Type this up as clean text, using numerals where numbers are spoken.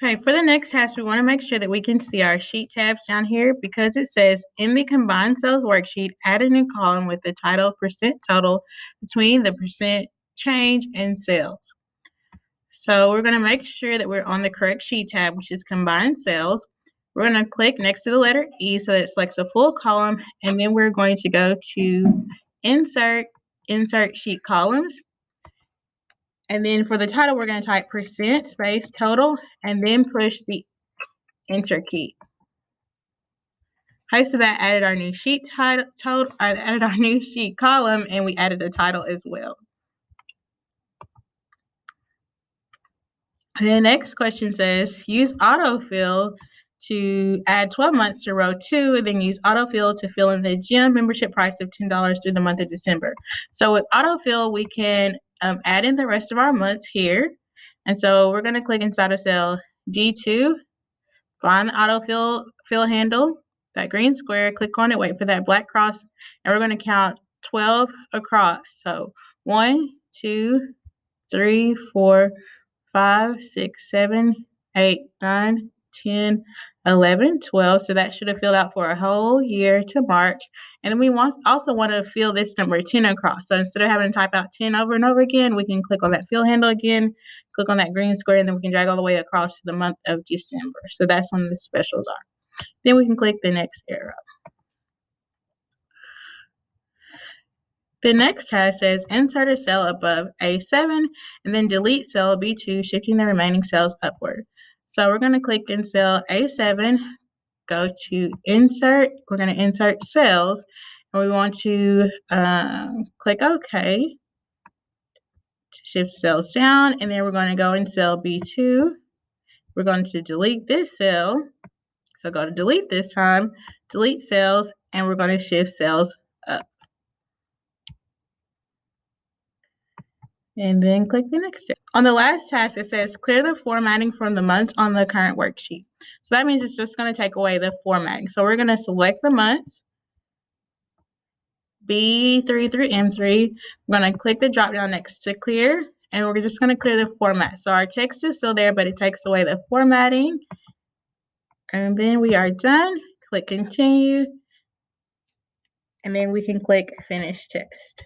Okay, for the next task, we want to make sure that we can see our sheet tabs down here because it says in the combined sales worksheet, add a new column with the title percent total between the percent change and sales. So we're going to make sure that we're on the correct sheet tab, which is combined sales. We're going to click next to the letter E so that it selects a full column, and then we're going to go to insert sheet columns. And then for the title, we're going to type percent space total and then push the enter key. Okay, so that added our new sheet added our new sheet column, and we added the title as well. The next question says, use autofill to add 12 months to row 2, and then use autofill to fill in the gym membership price of $10 through the month of December. So with autofill, we can add in the rest of our months here. And so we're going to click inside of cell D2, find the autofill handle, that green square, click on it, wait for that black cross, and we're going to count 12 across. So 1, 2, 3, 4, 5, 6, 7, 8, 9, 10, 11, 12. So that should have filled out for a whole year to March. And then we also want to fill this number 10 across. So instead of having to type out 10 over and over again, we can click on that fill handle again, click on that green square, and then we can drag all the way across to the month of December. So that's when the specials are. Then we can click the next arrow. The next task says insert a cell above A7 and then delete cell B2, shifting the remaining cells upward. So we're going to click in cell A7, go to insert, we're going to insert cells, and we want to click OK to shift cells down, and then we're going to go in cell B2. We're going to delete this cell, so go to delete this time, delete cells, and we're going to shift cells up. And then click the next step. On the last task, it says clear the formatting from the months on the current worksheet. So that means it's just going to take away the formatting. So we're going to select the months, B3 through M3. We're going to click the drop down next to clear, and we're just going to clear the format. So our text is still there, but it takes away the formatting. And then we are done. Click continue. And then we can click finish test.